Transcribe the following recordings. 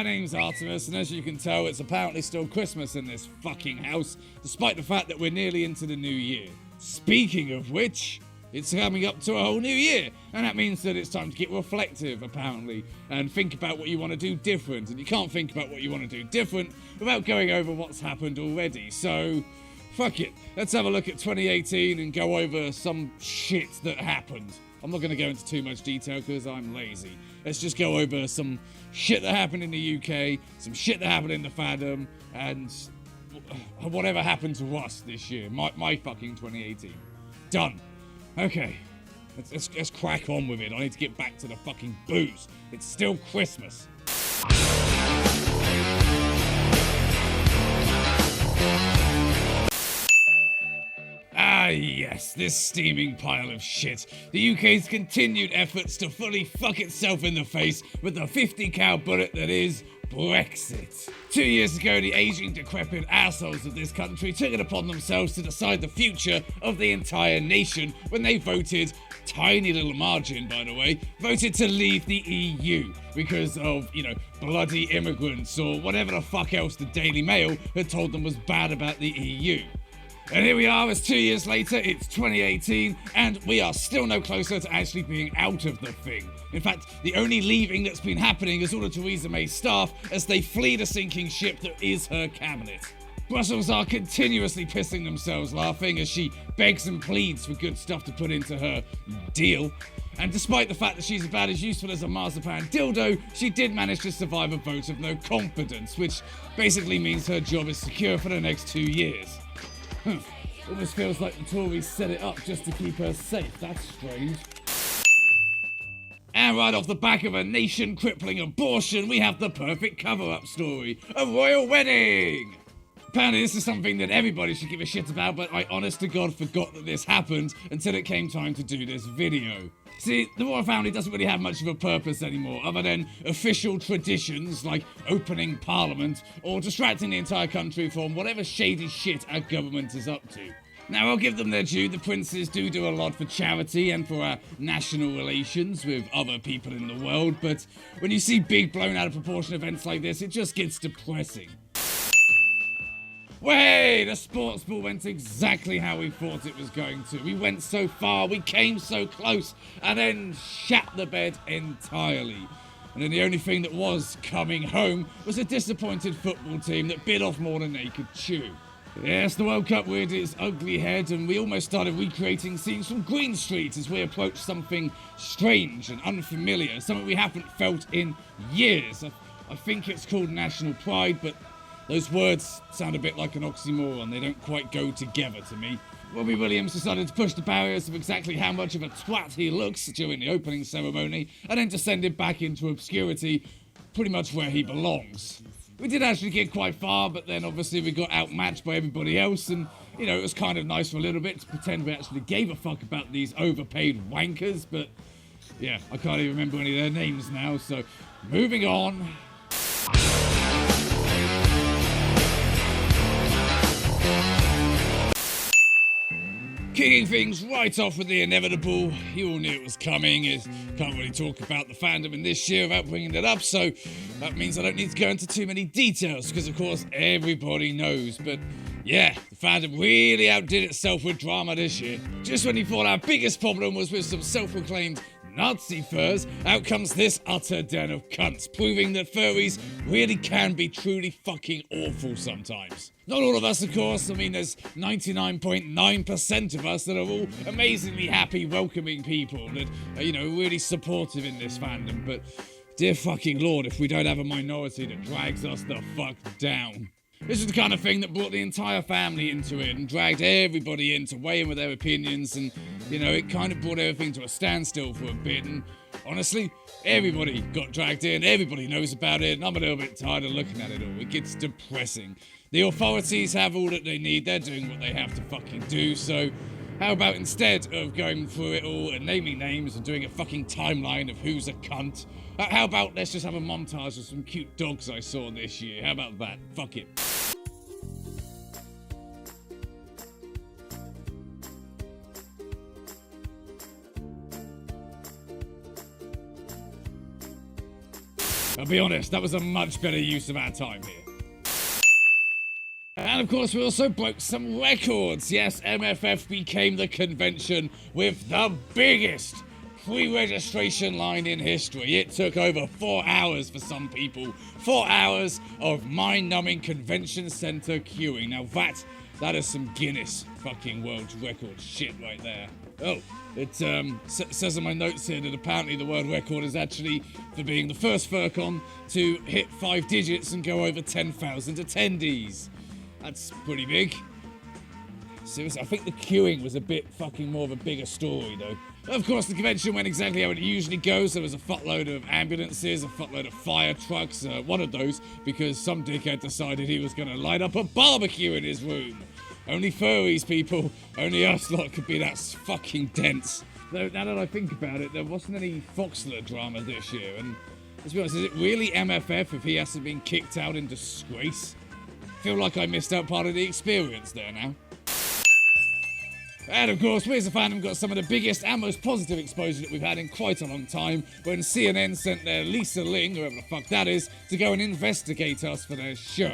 my name's Artemis, and as you can tell, it's apparently still Christmas in this fucking house, despite the fact that we're nearly into the new year. Speaking of which, it's coming up to a whole new year, and that means that it's time to get reflective, apparently, and think about what you want to do different, and you can't think about what you want to do different without going over what's happened already, so fuck it. Let's have a look at 2018 and go over some shit that happened. I'm not going to go into too much detail because I'm lazy. Let's just go over some shit that happened in the UK, some shit that happened in the fandom, and whatever happened to us this year. My fucking 2018. Done. Okay. Let's crack on with it. I need to get back to the fucking booze. It's still Christmas. Ah yes, this steaming pile of shit. The UK's continued efforts to fully fuck itself in the face with the 50-cal bullet that is Brexit. 2 years ago, the aging, decrepit assholes of this country took it upon themselves to decide the future of the entire nation when they voted, tiny little margin by the way, voted to leave the EU because of, bloody immigrants or whatever the fuck else the Daily Mail had told them was bad about the EU. And here we are, it's 2 years later, it's 2018, and we are still no closer to actually being out of the thing. In fact, the only leaving that's been happening is all of Theresa May's staff as they flee the sinking ship that is her cabinet. Brussels are continuously pissing themselves laughing as she begs and pleads for good stuff to put into her deal. And despite the fact that she's about as useful as a marzipan dildo, she did manage to survive a vote of no confidence, which basically means her job is secure for the next 2 years. Almost feels like the Tories set it up just to keep her safe. That's strange. And right off the back of a nation-crippling abortion, we have the perfect cover-up story. A royal wedding! Apparently this is something that everybody should give a shit about, but I honest to God forgot that this happened until it came time to do this video. See, the royal family doesn't really have much of a purpose anymore, other than official traditions like opening parliament or distracting the entire country from whatever shady shit our government is up to. Now, I'll give them their due, the princes do a lot for charity and for our national relations with other people in the world, but when you see big blown out of proportion events like this, it just gets depressing. Way, the sports ball went exactly how we thought it was going to. We went so far, we came so close, and then shat the bed entirely. And then the only thing that was coming home was a disappointed football team that bit off more than they could chew. Yes, the World Cup reared its ugly head, and we almost started recreating scenes from Green Street as we approached something strange and unfamiliar, something we haven't felt in years. I think it's called national pride, but those words sound a bit like an oxymoron. They don't quite go together to me. Robbie Williams decided to push the barriers of exactly how much of a twat he looks during the opening ceremony, and then descended back into obscurity, pretty much where he belongs. We did actually get quite far, but then obviously we got outmatched by everybody else, and, it was kind of nice for a little bit to pretend we actually gave a fuck about these overpaid wankers, but yeah, I can't even remember any of their names now, so moving on. Kicking things right off with the inevitable, you all knew it was coming. Can't really talk about the fandom in this year without bringing it up, so that means I don't need to go into too many details, because of course everybody knows, but yeah, the fandom really outdid itself with drama this year. Just when you thought our biggest problem was with some self-proclaimed Nazi furs, out comes this utter den of cunts, proving that furries really can be truly fucking awful sometimes. Not all of us, of course. I mean, there's 99.9% of us that are all amazingly happy, welcoming people that are, really supportive in this fandom. But dear fucking Lord, if we don't have a minority that drags us the fuck down. This is the kind of thing that brought the entire family into it and dragged everybody in to weigh in with their opinions, and, it kind of brought everything to a standstill for a bit, and honestly, everybody got dragged in, everybody knows about it, and I'm a little bit tired of looking at it all. It gets depressing. The authorities have all that they need, they're doing what they have to fucking do, so how about instead of going through it all and naming names and doing a fucking timeline of who's a cunt, how about let's just have a montage of some cute dogs I saw this year? How about that? Fuck it. I'll be honest, that was a much better use of our time here. And of course, we also broke some records. Yes, MFF became the convention with the biggest pre-registration line in history. It took over 4 hours for some people. 4 hours of mind-numbing convention center queuing. Now that is some Guinness fucking world record shit right there. Oh, it says in my notes here that apparently the world record is actually for being the first Furcon to hit 5 digits and go over 10,000 attendees. That's pretty big. Seriously, I think the queuing was a bit fucking more of a bigger story, though. Of course, the convention went exactly how it usually goes. There was a fuckload of ambulances, a fuckload of fire trucks, one of those because some dickhead decided he was going to light up a barbecue in his room. Only furries, people. Only us lot could be that fucking dense. Though, now that I think about it, there wasn't any Foxdale drama this year, and let's be honest, is it really MFF if he hasn't been kicked out in disgrace? Feel like I missed out part of the experience there now. And of course, we as a fandom got some of the biggest and most positive exposure that we've had in quite a long time when CNN sent their Lisa Ling, whoever the fuck that is, to go and investigate us for their show.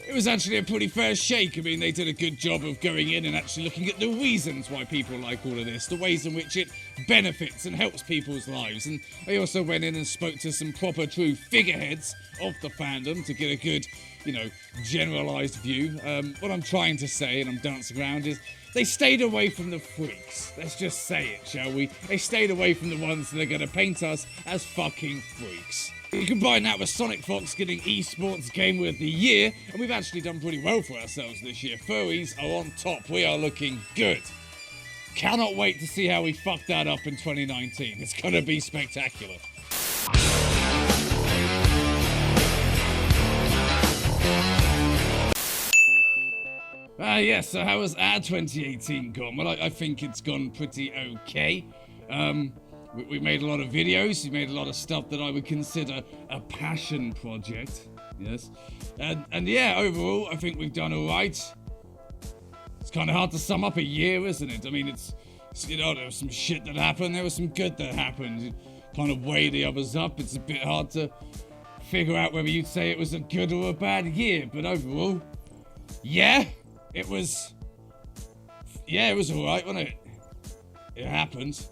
It was actually a pretty fair shake. I mean, they did a good job of going in and actually looking at the reasons why people like all of this, the ways in which it benefits and helps people's lives. And they also went in and spoke to some proper true figureheads of the fandom to get a good, generalized view. What I'm trying to say, and I'm dancing around, is they stayed away from the freaks. Let's just say it, shall we? They stayed away from the ones that are going to paint us as fucking freaks. You combine that with Sonic Fox getting esports Gamer of the Year, and we've actually done pretty well for ourselves this year. Furries are on top. We are looking good. Cannot wait to see how we fuck that up in 2019. It's going to be spectacular. Yes, so how has our 2018 gone? Well, I think it's gone pretty okay. We made a lot of videos, we made a lot of stuff that I would consider a passion project, yes. And yeah, overall, I think we've done alright. It's kind of hard to sum up a year, isn't it? I mean, it's there was some shit that happened, there was some good that happened. You kind of weigh the others up, it's a bit hard to figure out whether you'd say it was a good or a bad year, but overall, yeah, it was alright, wasn't it? It happened.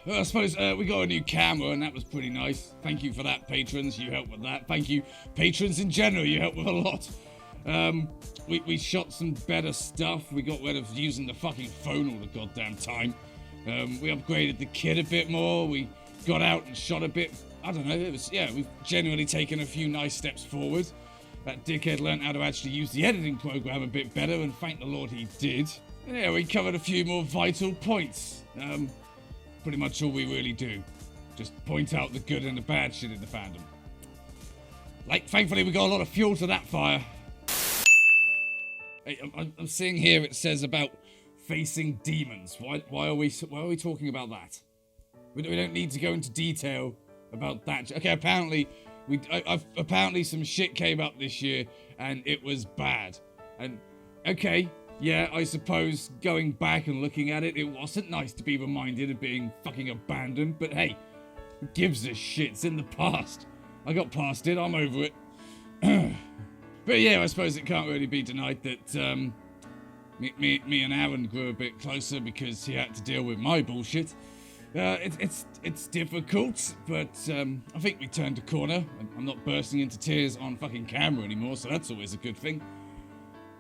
Well, I suppose we got a new camera, and that was pretty nice. Thank you for that, patrons. You helped with that. Thank you, patrons in general. You helped with a lot. We shot some better stuff. We got rid of using the fucking phone all the goddamn time. We upgraded the kit a bit more. We got out and shot a bit. I don't know. We've genuinely taken a few nice steps forward. That dickhead learned how to actually use the editing program a bit better, and thank the Lord he did. Yeah, we covered a few more vital points. Pretty much all we really do. Just point out the good and the bad shit in the fandom. Like, thankfully we got a lot of fuel to that fire. Hey, I'm seeing here it says about facing demons. Why are we talking about that? We don't need to go into detail about that. Okay, apparently apparently some shit came up this year and it was bad. And okay, yeah, I suppose going back and looking at it, it wasn't nice to be reminded of being fucking abandoned, but hey, who gives a shit? It's in the past. I got past it, I'm over it. But yeah, I suppose it can't really be denied that me and Aaron grew a bit closer because he had to deal with my bullshit. It's difficult, but I think we turned a corner. I'm not bursting into tears on fucking camera anymore, so that's always a good thing.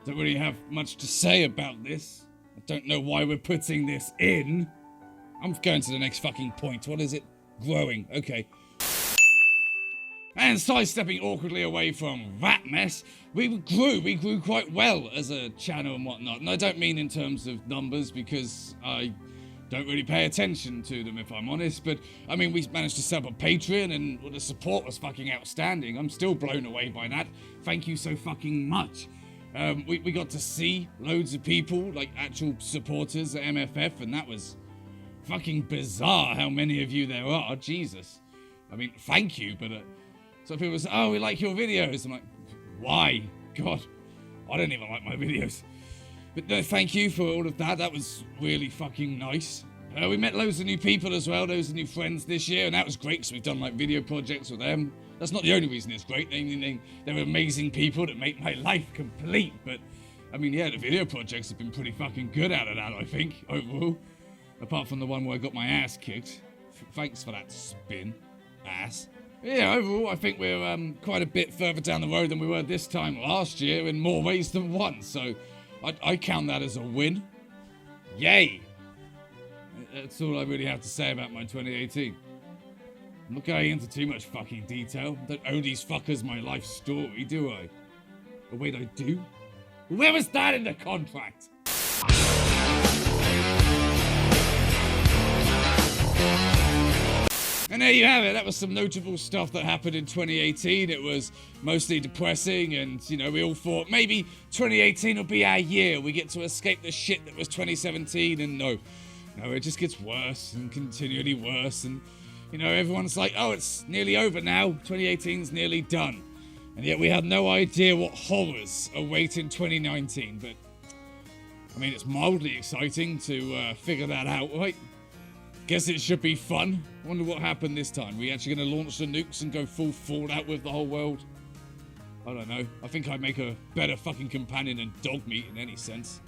Don't really have much to say about this. I don't know why we're putting this in. I'm going to the next fucking point. What is it? Growing. Okay. And sidestepping awkwardly away from that mess, we grew quite well as a channel and whatnot. And I don't mean in terms of numbers, because I don't really pay attention to them, if I'm honest. But, I mean, we managed to set up a Patreon, and the support was fucking outstanding. I'm still blown away by that. Thank you so fucking much. We got to see loads of people, like actual supporters at MFF, and that was fucking bizarre how many of you there are. Jesus. I mean, thank you, but some people say, oh, we like your videos. I'm like, why? God, I don't even like my videos. But no, thank you for all of that. That was really fucking nice. We met loads of new people as well, loads of new friends this year, and that was great because we've done like video projects with them. That's not the only reason it's great. They're amazing people that make my life complete, but I mean, yeah, the video projects have been pretty fucking good out of that, I think, overall. Apart from the one where I got my ass kicked. Thanks for that spin, ass. Yeah, overall, I think we're quite a bit further down the road than we were this time last year in more ways than one, so I count that as a win. Yay! That's all I really have to say about my 2018. I'm not going into too much fucking detail. I don't owe these fuckers my life story, do I? Or wait, I do? Where was that in the contract? And there you have it. That was some notable stuff that happened in 2018. It was mostly depressing, and, you know, we all thought maybe 2018 will be our year. We get to escape the shit that was 2017, and no, it just gets worse and continually worse. And, you know, everyone's like, oh, it's nearly over now. 2018's nearly done. And yet we had no idea what horrors await in 2019. But, I mean, it's mildly exciting to figure that out, right? Guess it should be fun. Wonder what happened this time. We actually going to launch the nukes and go full Fallout with the whole world? I don't know. I think I'd make a better fucking companion than dog meat in any sense.